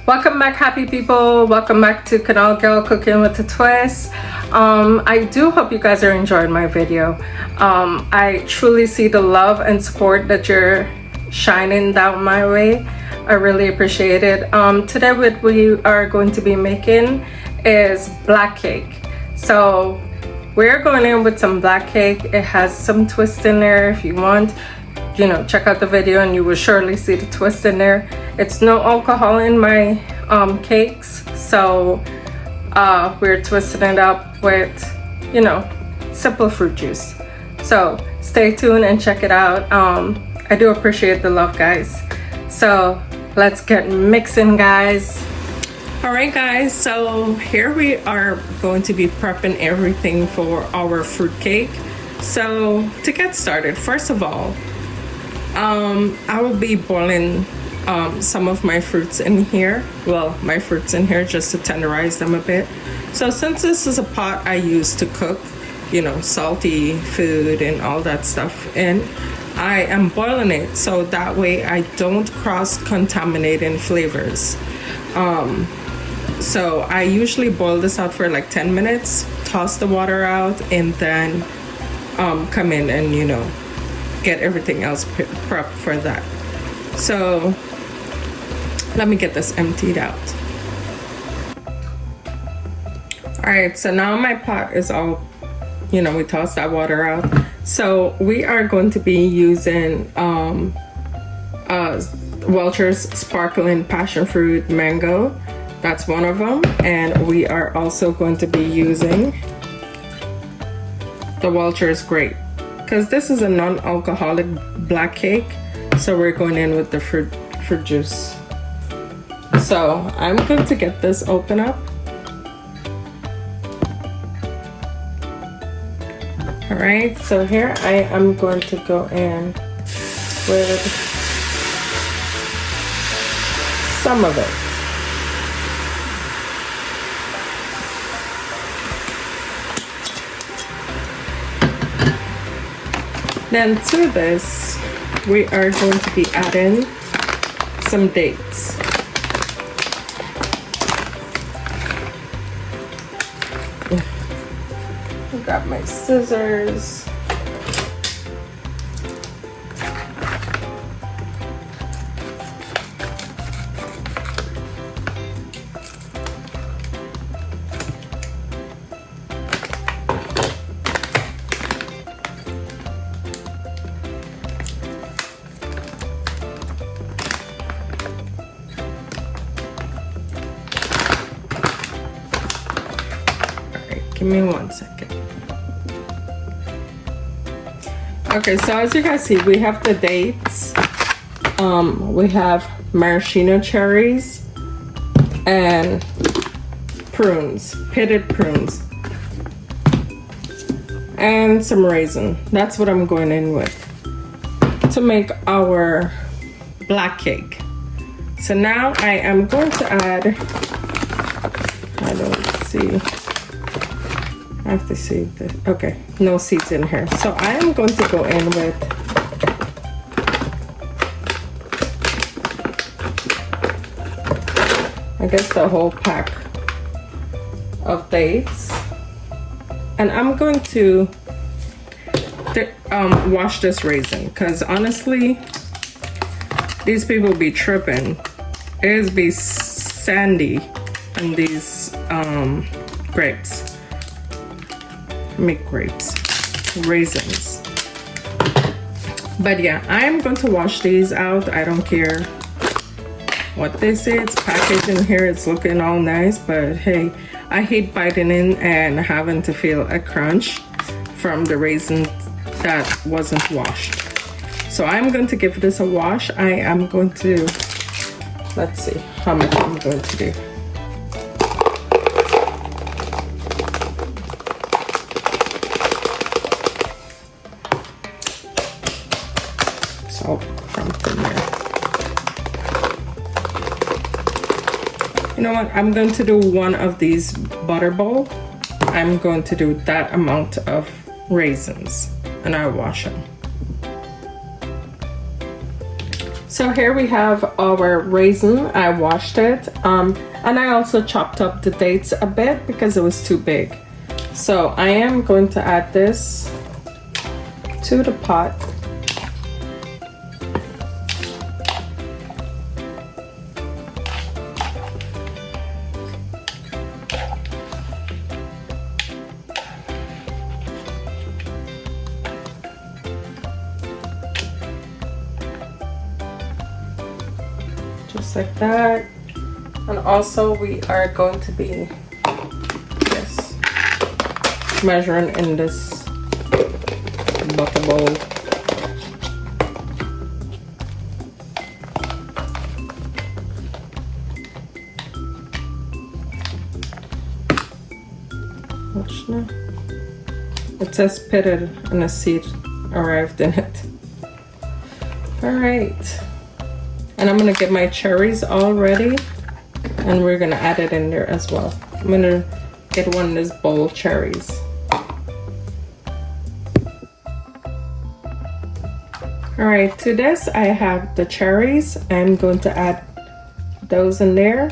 Welcome back, happy people. Welcome back to Canal Girl Cooking with a Twist. I do hope you guys are enjoying my video. I truly see the love and support that you're shining down my way. I really appreciate it. Today what we are going to be making is black cake. So we're going in with some black cake. It has some twist in there. If you want, you know, check out the video and you will surely see the twist in there. It's no alcohol in my cakes, so we're twisting it up with, you know, simple fruit juice. So stay tuned and check it out. I do appreciate the love, guys. So let's get mixing, guys. All right, guys, so here we are going to be prepping everything for our fruit cake. So to get started, first of all, I will be boiling some of my fruits in here. Well, my fruits in here just to tenderize them a bit. So since this is a pot I use to cook, you know, salty food and all that stuff in, I am boiling it so that way I don't cross-contaminate in flavors. So I usually boil this out for like 10 minutes, toss the water out, and then come in and, you know, get everything else prepped for that. So let me get this emptied out. All right, so now my pot is all, you know, we tossed that water out. So we are going to be using Welch's Sparkling Passion Fruit Mango. That's one of them. And we are also going to be using the Welch's Grape, because this is a non-alcoholic black cake. So we're going in with the fruit juice. So I'm going to get this open up. All right, so here I am going to go in with some of it. Then to this, we are going to be adding some dates. I got my scissors. Give me 1 second. Okay, so as you guys see, we have the dates. We have maraschino cherries and prunes, pitted prunes, and some raisin. That's what I'm going in with to make our black cake. So now I am going to add, I don't see. I have to see this. Okay, no seeds in here. So I am going to go in with I guess the whole pack of dates. And I'm going to wash this raisin, because honestly, these people be tripping. It be sandy in these grapes. Make grapes, raisins. But yeah, I am going to wash these out. I don't care what they say. It's packaged in here, it's looking all nice, but hey, I hate biting in and having to feel a crunch from the raisin that wasn't washed. So I'm going to give this a wash. I am going to, let's see how much I'm going to do. You know what? I'm going to do one of these butter bowl. I'm going to do that amount of raisins and I'll wash them. So So here we have our raisin. I washed it, and I also chopped up the dates a bit because it was too big. So I am going to add this to the pot. Just like that. And also we are going to be measuring in this butter bowl. Watch now. It says pitted and a seed arrived in it. Alright. And I'm gonna get my cherries all ready, and we're gonna add it in there as well. I'm gonna get one of these bowl cherries. Alright, to this I have the cherries. I'm going to add those in there,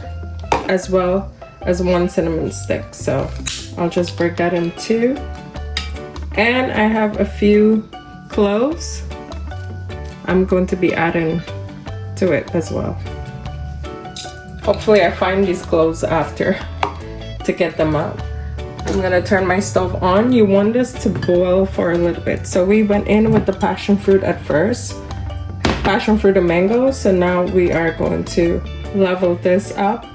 as well as 1 cinnamon stick. So I'll just break that in 2. And I have a few cloves. I'm going to be adding to it as well. Hopefully I find these cloves after to get them out. I'm gonna turn my stove on. You want this to boil for a little bit. So we went in with the passion fruit at first, passion fruit and mango. So now we are going to level this up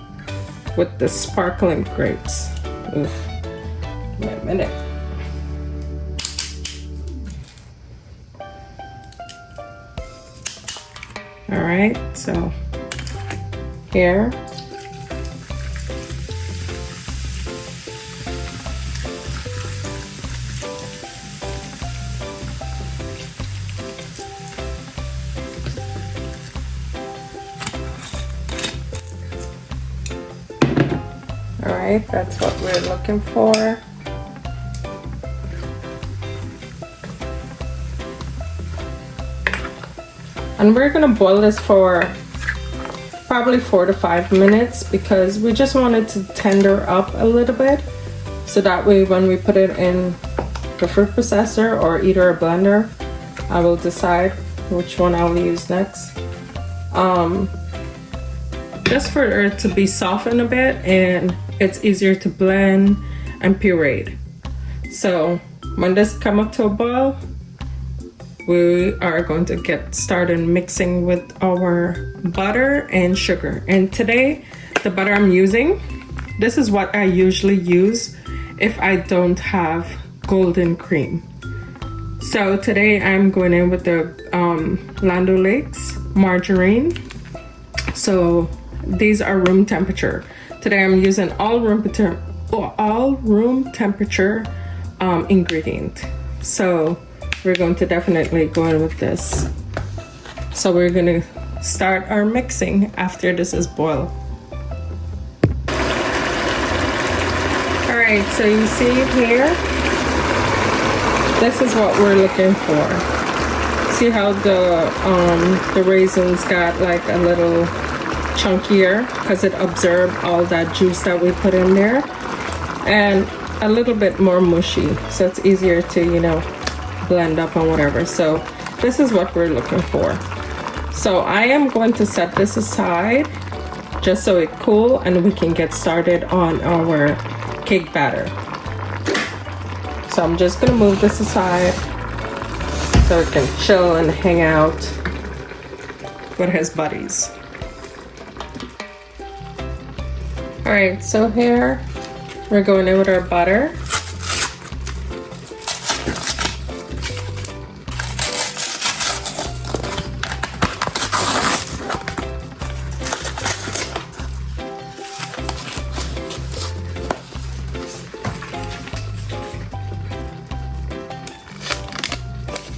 with the sparkling grapes. Oof. Wait a minute. All right, so here. All right, that's what we're looking for. And we're gonna boil this for probably 4 to 5 minutes because we just want it to tender up a little bit. So that way when we put it in the fruit processor or either a blender, I will decide which one I'll use next. Just for it to be softened a bit and it's easier to blend and puree. So when this come up to a boil, we are going to get started mixing with our butter and sugar. And today, the butter I'm using, this is what I usually use if I don't have golden cream. So today I'm going in with the Land O'Lakes margarine. So these are room temperature. Today I'm using all room temperature ingredient. So we're going to definitely go in with this. So we're gonna start our mixing after this is boiled. All right, so you see here, this is what we're looking for. See how the raisins got like a little chunkier because it absorbed all that juice that we put in there, and a little bit more mushy, so it's easier to, you know, blend up and whatever. So this is what we're looking for. So I am going to set this aside just so it cool and we can get started on our cake batter. So I'm just gonna move this aside so it can chill and hang out with his buddies. All right, so here we're going in with our butter.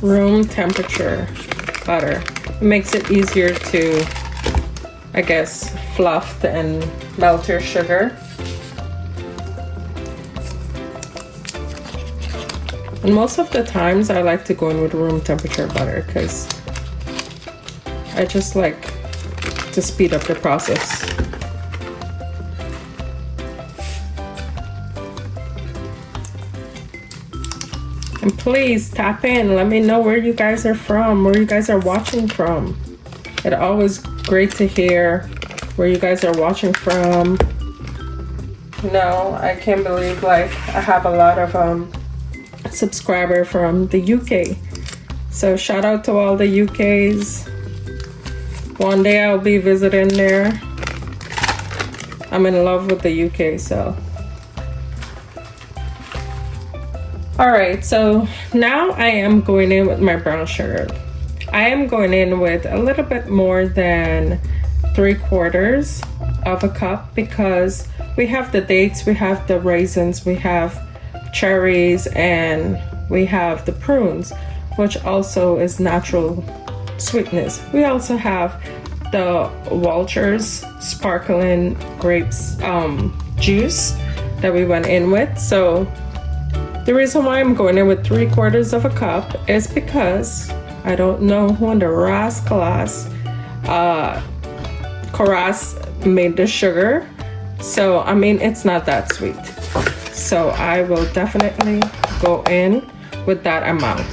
Room temperature butter. It makes it easier to, I guess, fluff and melt your sugar. And most of the times I like to go in with room temperature butter because I just like to speed up the process. And please tap in, let me know where you guys are from, where you guys are watching from. It's always great to hear where you guys are watching from. No, I can't believe, like, I have a lot of subscriber from the UK. So shout out to all the UKs. One day I'll be visiting there. I'm in love with the UK, so. All right, so now I am going in with my brown sugar. I am going in with a little bit more than 3/4 of a cup because we have the dates, we have the raisins, we have cherries, and we have the prunes, which also is natural sweetness. We also have the Walters sparkling grapes juice that we went in with. So the reason why I'm going in with 3/4 of a cup is because I don't know who in the Rascalas made the sugar. So, I mean, it's not that sweet. So I will definitely go in with that amount.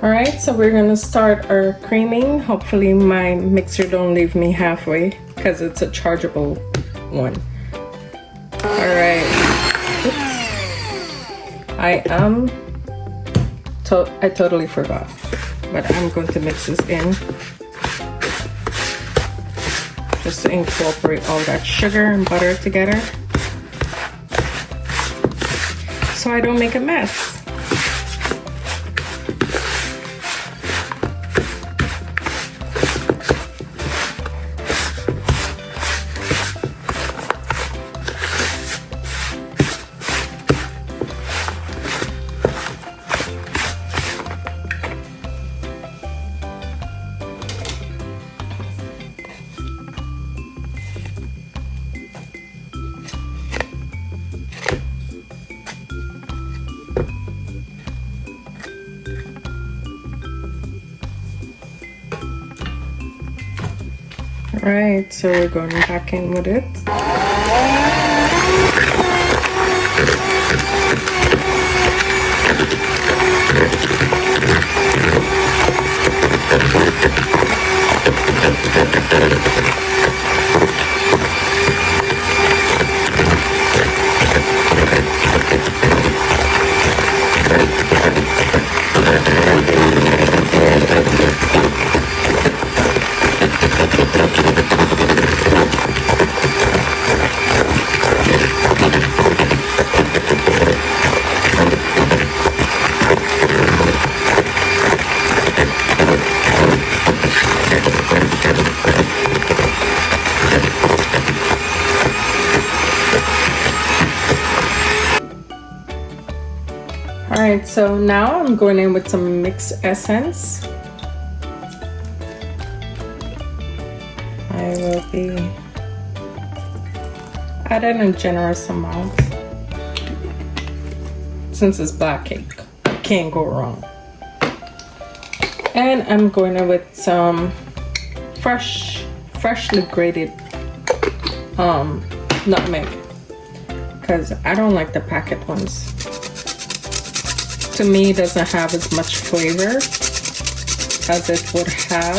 All right, so we're gonna start our creaming. Hopefully my mixer don't leave me halfway because it's a chargeable one. All right. Oops. I totally forgot, but I'm going to mix this in just to incorporate all that sugar and butter together so I don't make a mess. Alright, so we're going back in with it. Alright, so now I'm going in with some mixed essence. I will be adding a generous amount. Since it's black cake, can't go wrong. And I'm going in with some freshly grated nutmeg, because I don't like the packet ones. To me, it doesn't have as much flavor as it would have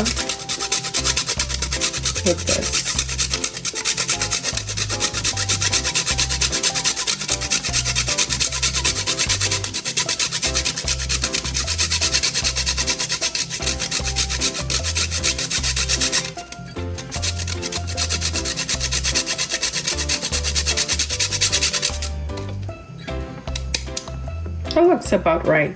with this. That looks about right.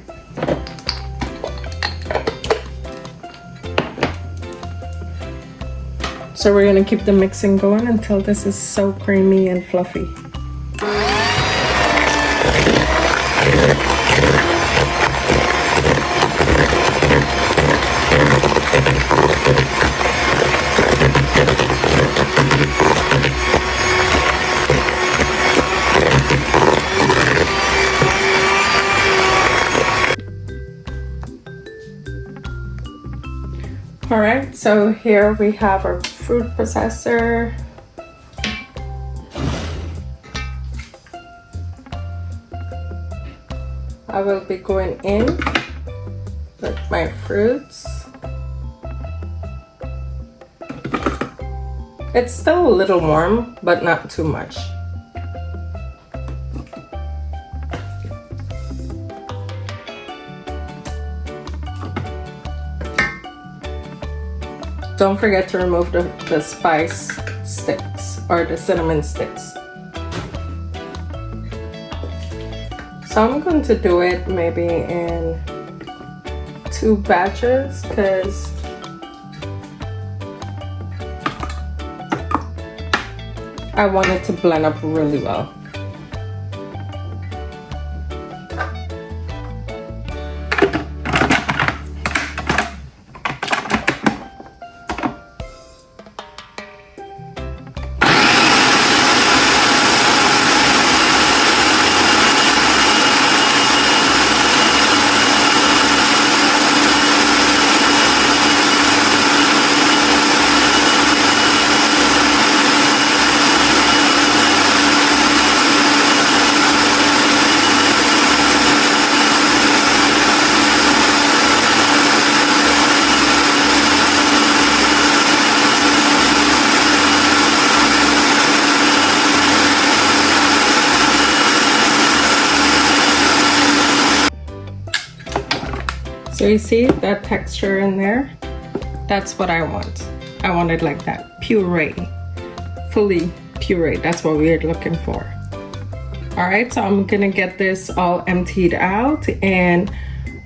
So we're gonna keep the mixing going until this is so creamy and fluffy. All right, so here we have our fruit processor. I will be going in with my fruits. It's still a little warm, but not too much. Don't forget to remove the spice sticks or the cinnamon sticks. So I'm going to do it maybe in 2 batches because I want it to blend up really well. So you see that texture in there? That's what I want. I want it like that, puree, fully puree. That's what we're looking for. All right, so I'm gonna get this all emptied out and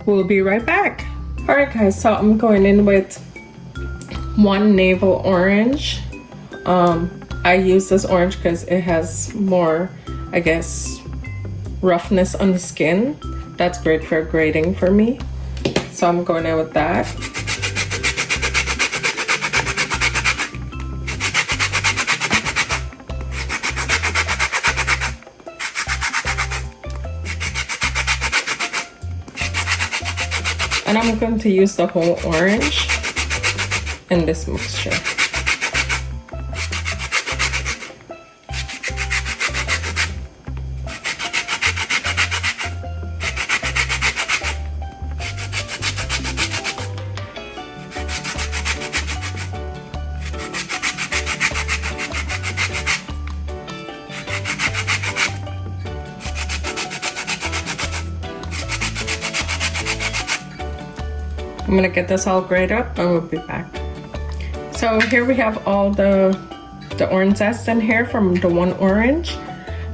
we'll be right back. All right guys, so I'm going in with 1 navel orange. I use this orange because it has more, I guess, roughness on the skin. That's great for grading for me. So I'm going in with that. And I'm going to use the whole orange in this mixture. I'm gonna get this all grated up and we'll be back. So here we have all the orange zest in here from the 1 orange.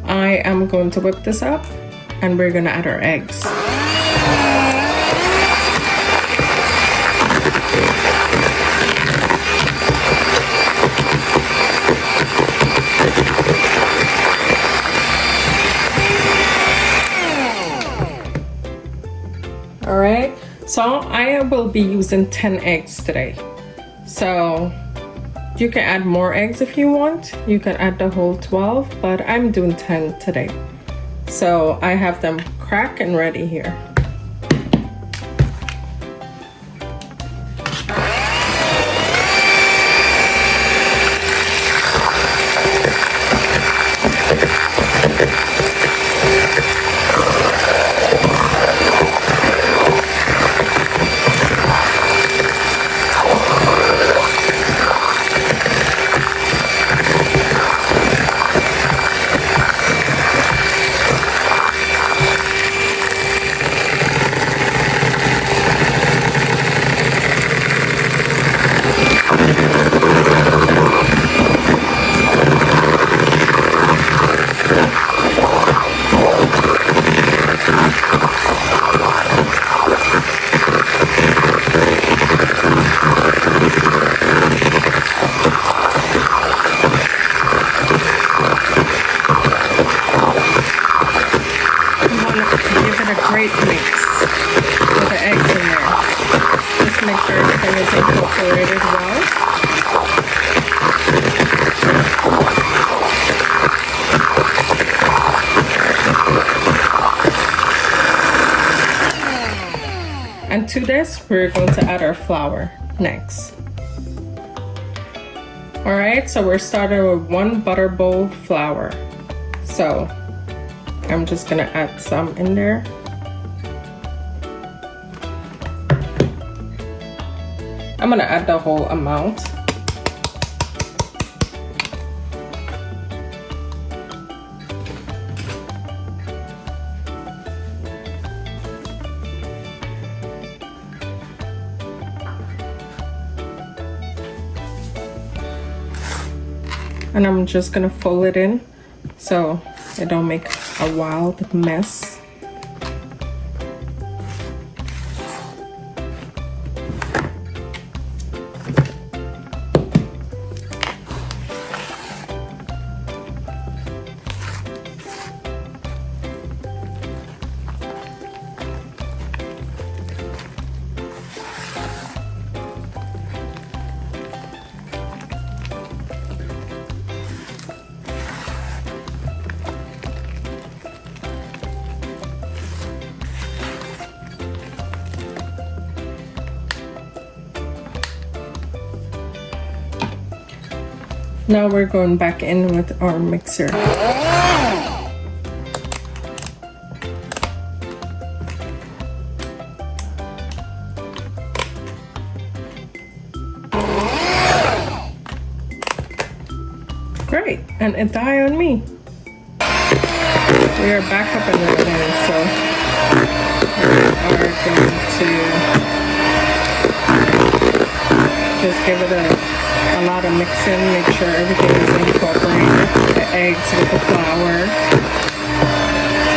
I am going to whip this up and we're gonna add our eggs. All right. So I will be using 10 eggs today. So you can add more eggs if you want. You can add the whole 12, but I'm doing 10 today. So I have them cracked and ready here. Great mix with the eggs in there. Just make sure everything is incorporated well. And to this, we're going to add our flour next. All right, so we're starting with 1 butter bowl flour. So I'm just gonna add some in there. I'm gonna add the whole amount. And I'm just gonna fold it in so it don't make a wild mess. Now we're going back in with our mixer. Great, and it died on me. We are back up and running, so we are going to just give it a lot of mixing, make sure everything is incorporated. The eggs with the flour.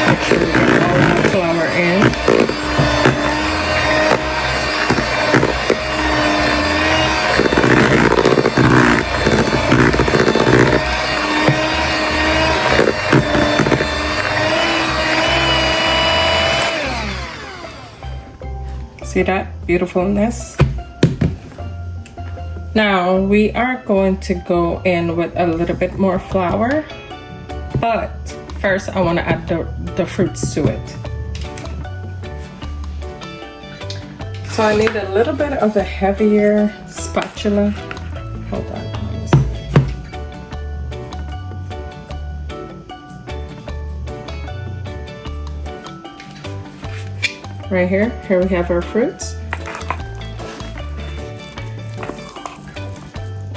Make sure we get all the flour in. See that beautifulness? Now we are going to go in with a little bit more flour, but first I want to add the fruits to it. So I need a little bit of a heavier spatula. Hold on. Right here we have our fruits.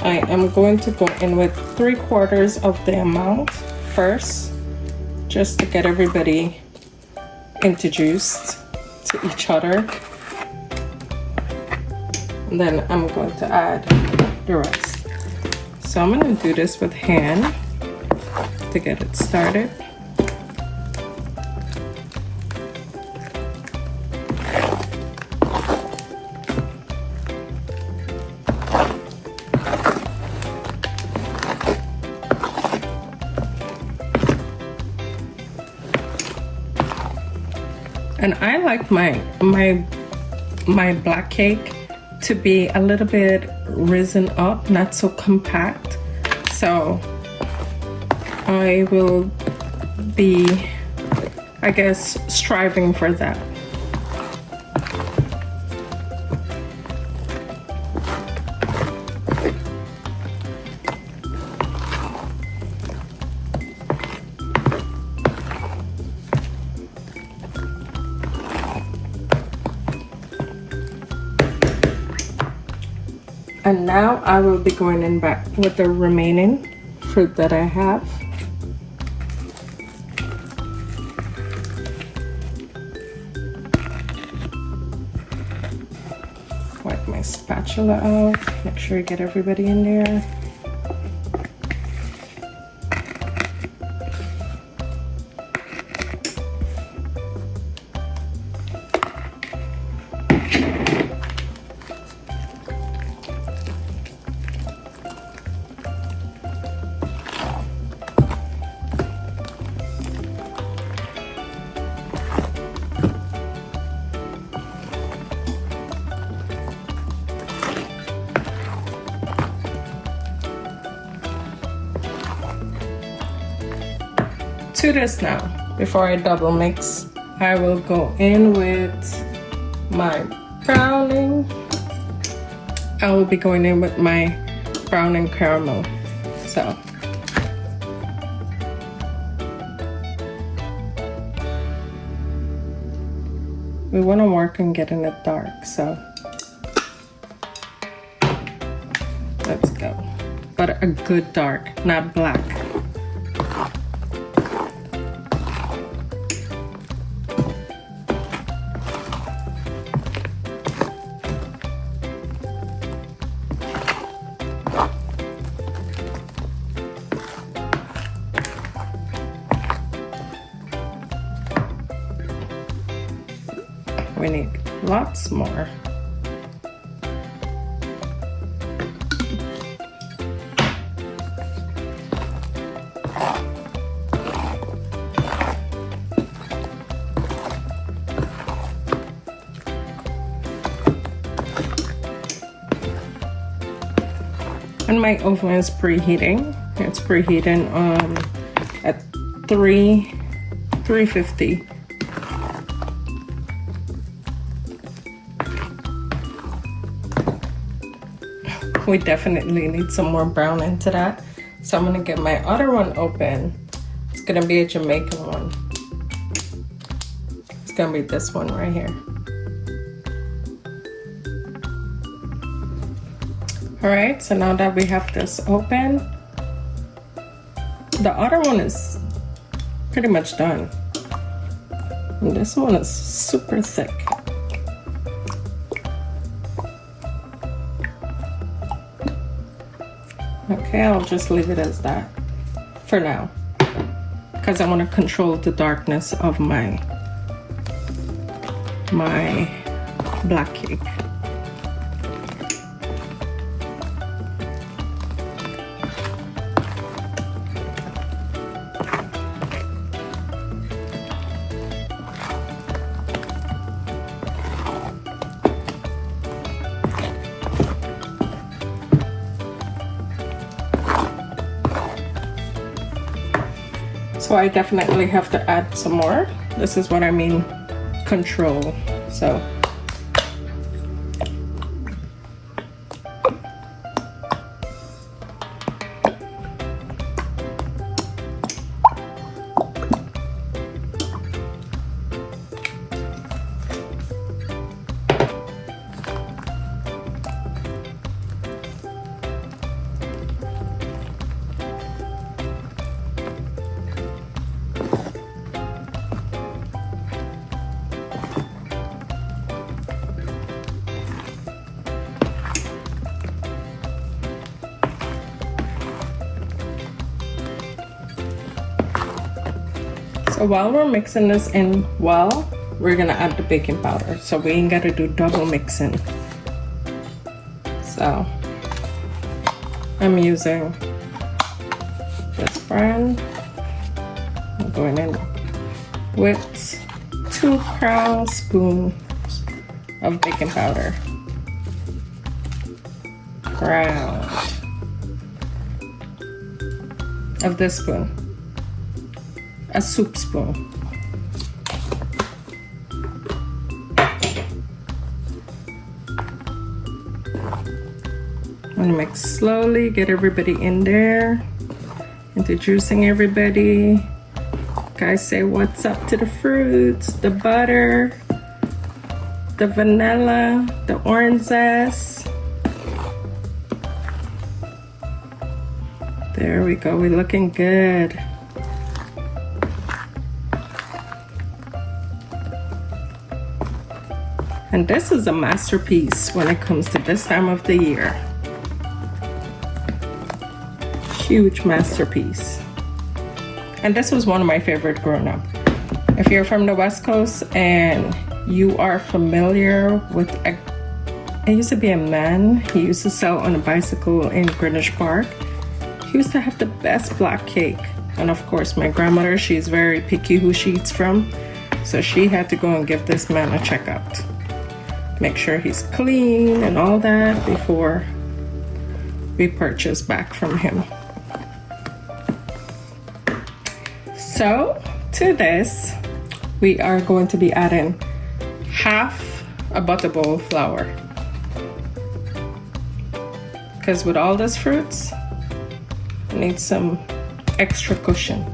I am going to go in with 3/4 of the amount first, just to get everybody introduced to each other. And then I'm going to add the rest. So I'm going to do this with hand to get it started. And I like my black cake to be a little bit risen up, not so compact. So I will be, I guess, striving for that. And now I will be going in back with the remaining fruit that I have. Wipe my spatula out, make sure you get everybody in there. To this now, before I double mix, I will go in with my browning. I will be going in with my brown and caramel. So we want to work on getting it dark, so let's go. But a good dark, not black. We need lots more. And my oven is preheating. It's preheating at 350. We definitely need some more brown into that. So I'm gonna get my other one open. It's gonna be a Jamaican one. It's gonna be this one right here. All right, so now that we have this open, the other one is pretty much done. And this one is super thick. Okay, I'll just leave it as that for now, because I want to control the darkness of my black cake. So I definitely have to add some more. This is what I mean, control. So So while we're mixing this in well, we're gonna add the baking powder. So we ain't gotta do double mixing. So I'm using this brand. I'm going in with 2 crown spoons of baking powder. Round of this spoon. A soup spoon. I'm gonna mix slowly, get everybody in there, introducing everybody. Guys, say what's up to the fruits, the butter, the vanilla, the orange zest. There we go, we're looking good. And this is a masterpiece when it comes to this time of the year. Huge masterpiece. And this was one of my favorite growing up. If you're from the West Coast and you are familiar with, it used to be a man, he used to sell on a bicycle in Greenwich Park. He used to have the best black cake. And of course, my grandmother, she's very picky who she eats from. So she had to go and give this man a checkup. Make sure he's clean and all that before we purchase back from him. So to this, we are going to be adding half a butter bowl of flour. because with all these fruits, it needs some extra cushion.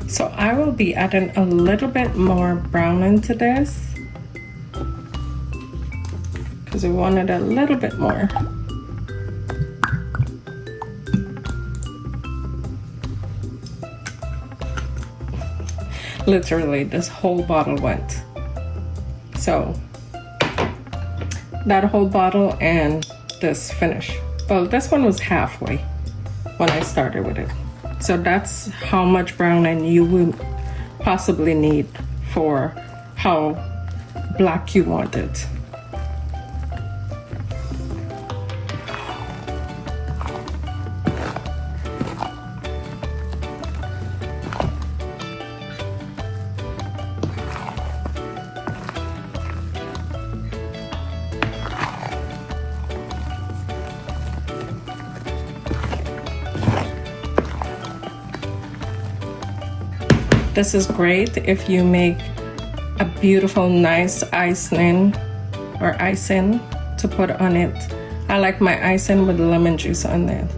So I will be adding a little bit more brown into this because we wanted a little bit more. Literally, this whole bottle went. So that whole bottle and this finish. Well, this one was halfway when I started with it. So that's how much browning you will possibly need for how black you want it. This is great if you make a beautiful, nice icing to put on it. I like my icing with lemon juice on it.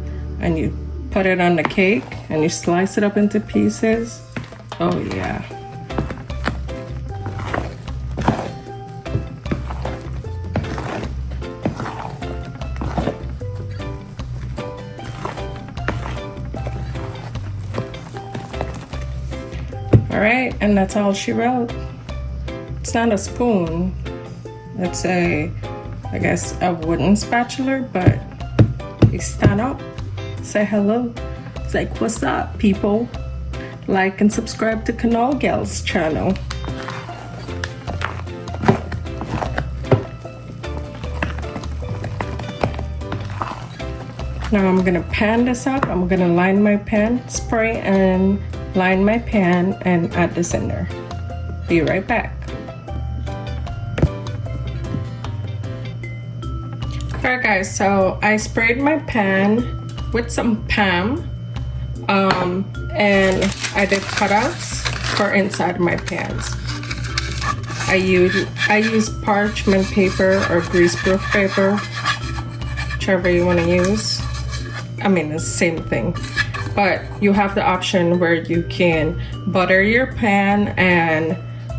And you put it on the cake and you slice it up into pieces. Oh yeah. All right, and that's all she wrote. It's not a spoon. It's I guess a wooden spatula, but you stand up, say hello. It's like, what's up, people? Like and subscribe to Canal Gal's channel. Now I'm gonna pan this up. I'm gonna line my pan, spray and line my pan and add this in there. Be right back. Alright guys, so I sprayed my pan with some Pam and I did cutouts for inside my pans. I use parchment paper or greaseproof paper, whichever you want to use. I mean, it's the same thing. But you have the option where you can butter your pan and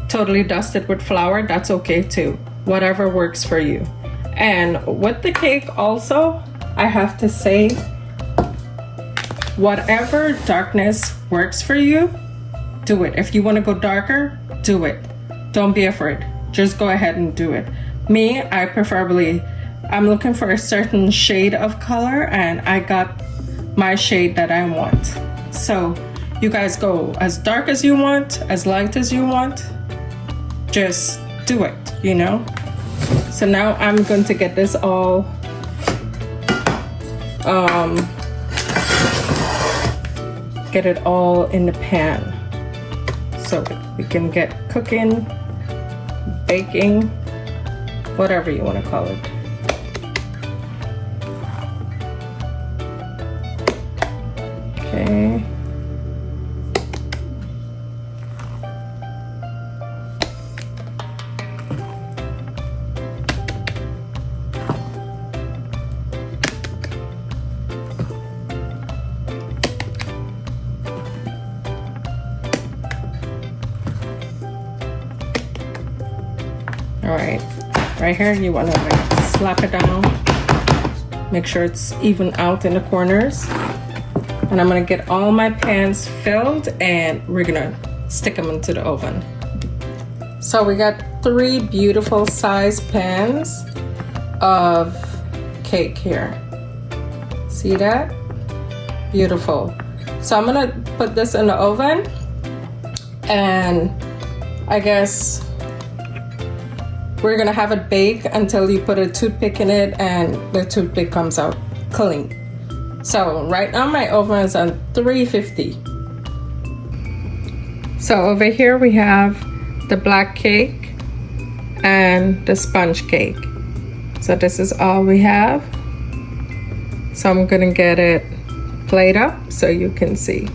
totally dust it with flour. That's okay too. Whatever works for you. And with the cake also, I have to say, whatever darkness works for you, do it. If you want to go darker, do it. Don't be afraid. Just go ahead and do it. Me, I'm looking for a certain shade of color and I got my shade that I want. So you guys go as dark as you want, as light as you want. Just do it, you know? So now I'm going to get this all get it all in the pan so we can get cooking, baking, whatever you want to call it. Okay. All right, right here you want to like slap it down, make sure it's even out in the corners. And I'm gonna get all my pans filled and we're gonna stick them into the oven. So we got 3 beautiful size pans of cake here. See that? Beautiful. So I'm gonna put this in the oven, and I guess we're gonna have it bake until you put a toothpick in it and the toothpick comes out clean. So right now my oven is on 350. So over here we have the black cake and the sponge cake. So this is all we have. So I'm gonna get it played up so you can see.